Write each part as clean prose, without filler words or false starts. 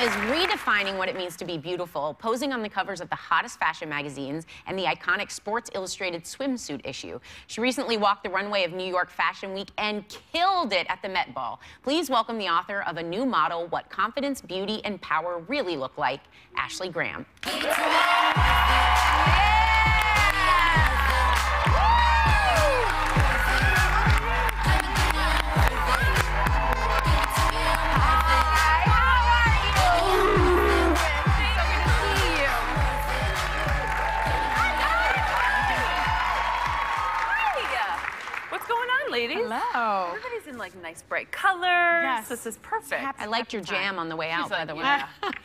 is redefining what it means to be beautiful, posing on the covers of the hottest fashion magazines and the iconic Sports Illustrated swimsuit issue. She recently walked the runway of New York Fashion Week and killed it at the Met Ball. Please welcome the author of a new model, What Confidence, Beauty, and Power Really Look Like, Ashley Graham. Ladies. Hello. Everybody's in like nice bright colors. Yes. This is perfect. I liked your jam on the way out, by the way.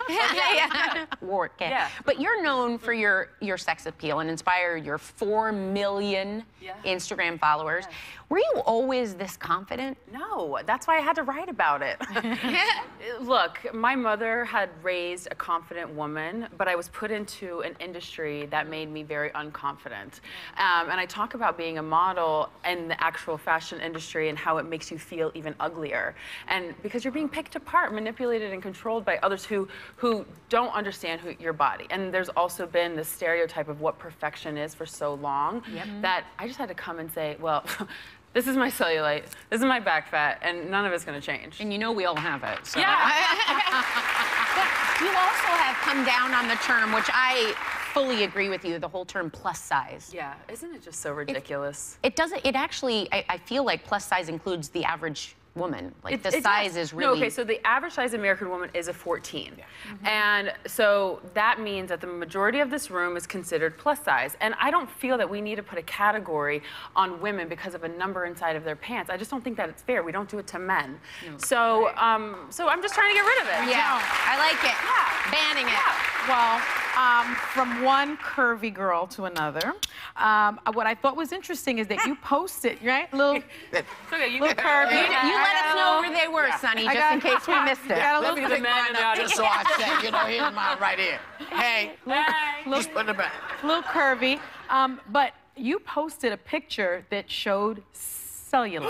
Yeah. Work it. Yeah. But you're known for your sex appeal and inspire your 4 million Instagram followers. Yes. Were you always this confident? No, that's why I had to write about it. Look, my mother had raised a confident woman, but I was put into an industry that made me very unconfident. And I talk about being a model in the actual fashion industry and how it makes you feel even uglier. And because you're being picked apart, manipulated, and controlled by others who don't understand your body. And there's also been this stereotype of what perfection is for so long that I just had to come and say, well, this is my cellulite, this is my back fat, and none of it's gonna change. And you know we all have it, so. Yeah. But you also have come down on the term, which I fully agree with you, the whole term plus size. Yeah, isn't it just so ridiculous? It doesn't, it actually, I feel like plus size includes the average woman. Like the size is really... No, okay, so the average size American woman is a 14. And so that means that the majority of this room is considered plus size. And I don't feel that we need to put a category on women because of a number inside of their pants. I just don't think that it's fair. We don't do it to men. No. So, so I'm just trying to get rid of it. Yeah, I like it. Yeah. Banning it. Yeah. Well, from one curvy girl to another, what I thought was interesting is that you posted, right? Little curvy. You let us know where they were, Sonny, just in case we missed it. Let me pick mine up just so I say, you know, here's mine right here. Hey, just put it back. Little curvy, but you posted a picture that showed cellulite.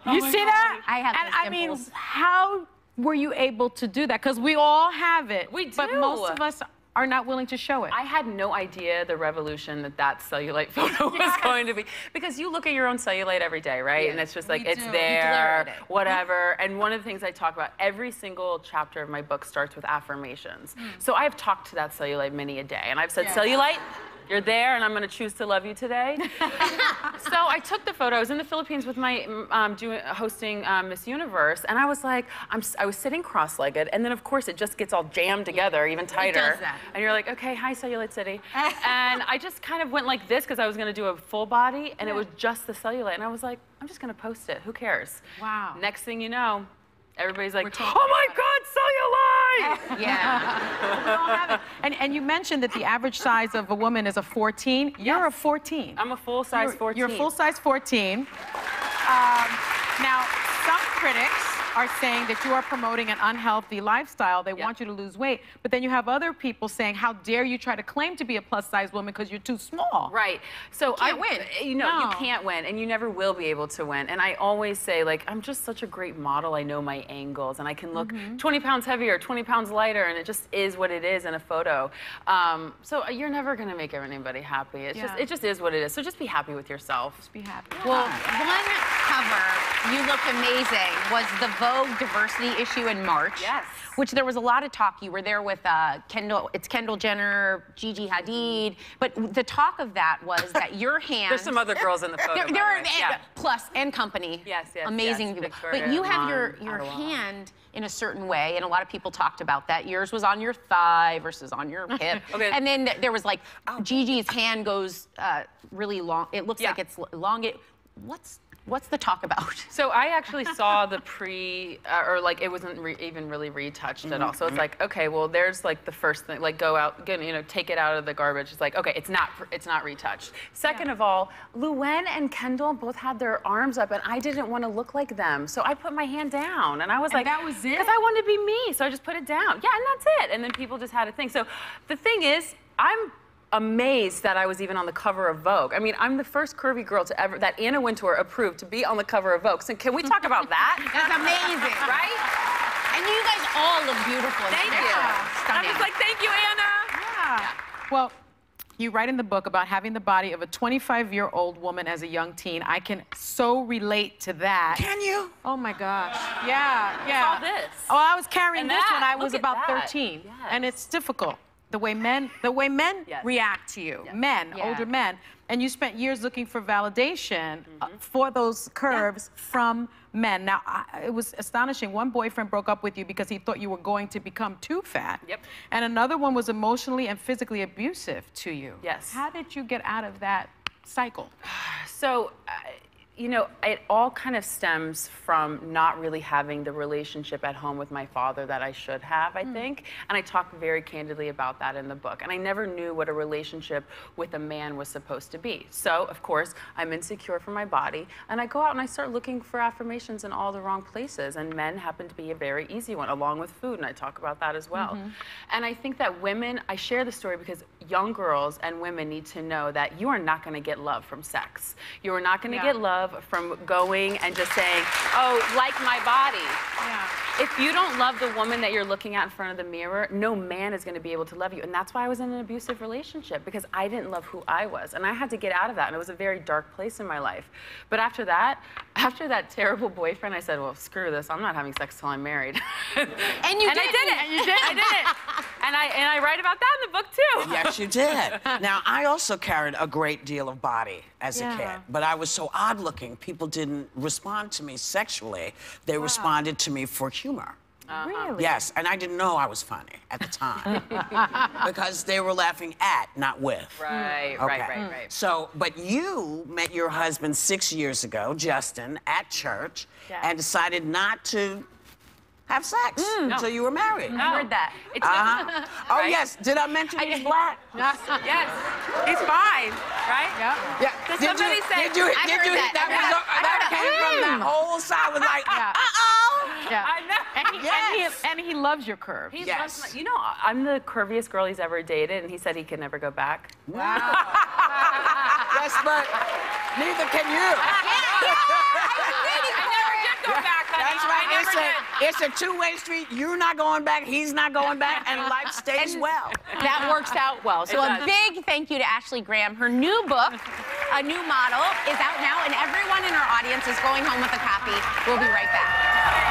You see that? I have and those I mean, dimples. how were you able to do that? Because we all have it. We do. But most of us are not willing to show it. I had no idea the revolution that cellulite photo was going to be. Because you look at your own cellulite every day, right? And it's just like, it's there, whatever. And one of the things I talk about, every single chapter of my book starts with affirmations. So I've talked to that cellulite many a day. And I've said, cellulite, you're there, and I'm going to choose to love you today. So I took the photo. I was in the Philippines with my hosting Miss Universe, and I was like, I was sitting cross-legged, and then of course it just gets all jammed together, even tighter. It does that. And you're like, okay, hi, Cellulite City. And I just kind of went like this because I was going to do a full body, and it was just the cellulite, and I was like, I'm just going to post it. Who cares? Wow. Next thing you know, everybody's like, oh my God, cellulite! Yeah. And you mentioned that the average size of a woman is a 14. You're a 14. I'm a full-size 14. You're a full-size 14. Now, some critics are saying that you are promoting an unhealthy lifestyle. They want you to lose weight. But then you have other people saying, how dare you try to claim to be a plus-size woman because you're too small. Right. So Can't win. You know, you can't win, and you never will be able to win. And I always say, like, I'm just such a great model. I know my angles, and I can look 20 pounds heavier, 20 pounds lighter, and it just is what it is in a photo. So you're never going to make anybody happy. It's just, it just is what it is. So just be happy with yourself. Just be happy. Well, one cover, you look amazing, was the Vogue diversity issue in March. Yes. Which there was a lot of talk. You were there with Kendall Jenner, Gigi Hadid. But the talk of that was that your hand... There's some other girls in the photo. There are Plus and Company. Yes, yes, amazing people. But you have your hand in a certain way, and a lot of people talked about that. Yours was on your thigh versus on your hip. And then there was like, Gigi's hand goes really long. It looks like it's long. What's the talk about? So I actually saw the or like it wasn't even really retouched at all. So it's like, okay, well, there's like the first thing, like go out, you know, take it out of the garbage. It's like, okay, it's not retouched. Second of all, Luann and Kendall both had their arms up, and I didn't want to look like them, so I put my hand down, and I was like, that was it? Because I wanted to be me, so I just put it down. Yeah, and that's it. And then people just had a thing. So the thing is, I'm amazed that I was even on the cover of Vogue. I mean, I'm the first curvy girl to ever, that Anna Wintour approved to be on the cover of Vogue. So can we talk about that? That's amazing. Right? And you guys all look beautiful. Thank you. Stunning. I was like, thank you, Anna. Yeah. Well, you write in the book about having the body of a 25-year-old woman as a young teen. I can so relate to that. Can you? Oh my gosh. Yeah, yeah. All this. Oh, I was carrying And this that. when I was Look at about that. 13. Yes. And it's difficult. The way men Yes. react to you. Yes. Men, Yeah. older men. And you spent years looking for validation for those curves from men. Now, it was astonishing. One boyfriend broke up with you because he thought you were going to become too fat. Yep. And another one was emotionally and physically abusive to you. Yes. How did you get out of that cycle? So, you know, it all kind of stems from not really having the relationship at home with my father that I should have, I think. And I talk very candidly about that in the book. And I never knew what a relationship with a man was supposed to be. So, of course, I'm insecure for my body. And I go out and I start looking for affirmations in all the wrong places. And men happen to be a very easy one, along with food. And I talk about that as well. And I think that women, I share the story because young girls and women need to know that you are not going to get love from sex. You are not going to get love from going and just saying, oh, like my body. Yeah. If you don't love the woman that you're looking at in front of the mirror, no man is going to be able to love you. And that's why I was in an abusive relationship, because I didn't love who I was. And I had to get out of that. And it was a very dark place in my life. But after that terrible boyfriend, I said, well, screw this. I'm not having sex till I'm married. And you and did I did it. it. And you did. I did it. And I write about that in the book, too. Yes, you did. Now, I also carried a great deal of body as a kid, but I was so odd-looking, people didn't respond to me sexually. They responded to me for humor. Really? Yes, and I didn't know I was funny at the time because they were laughing at, not with. Right, Okay. right. So, but you met your husband 6 years ago, Justin, at church, and decided not to have sex until you were married. I heard that. It's Oh, yes. Did I mention he's black? Yes, he's fine, right? Yeah. Yeah. Does somebody say- Did you I heard that. that came from that whole side was like, Yeah. uh-oh. Yeah. I know. And he loves your curves. He Yes. loves my, you know, I'm the curviest girl he's ever dated, and he said he could never go back. Wow. Yes, but neither can you. I never did go back, honey. That's I right. never did. It's a two-way street. You're not going back, he's not going back, and life stays well. That works out well. So It a does. big thank you to Ashley Graham. Her new book, A New Model, is out now, and everyone in our audience is going home with a copy. We'll be right back.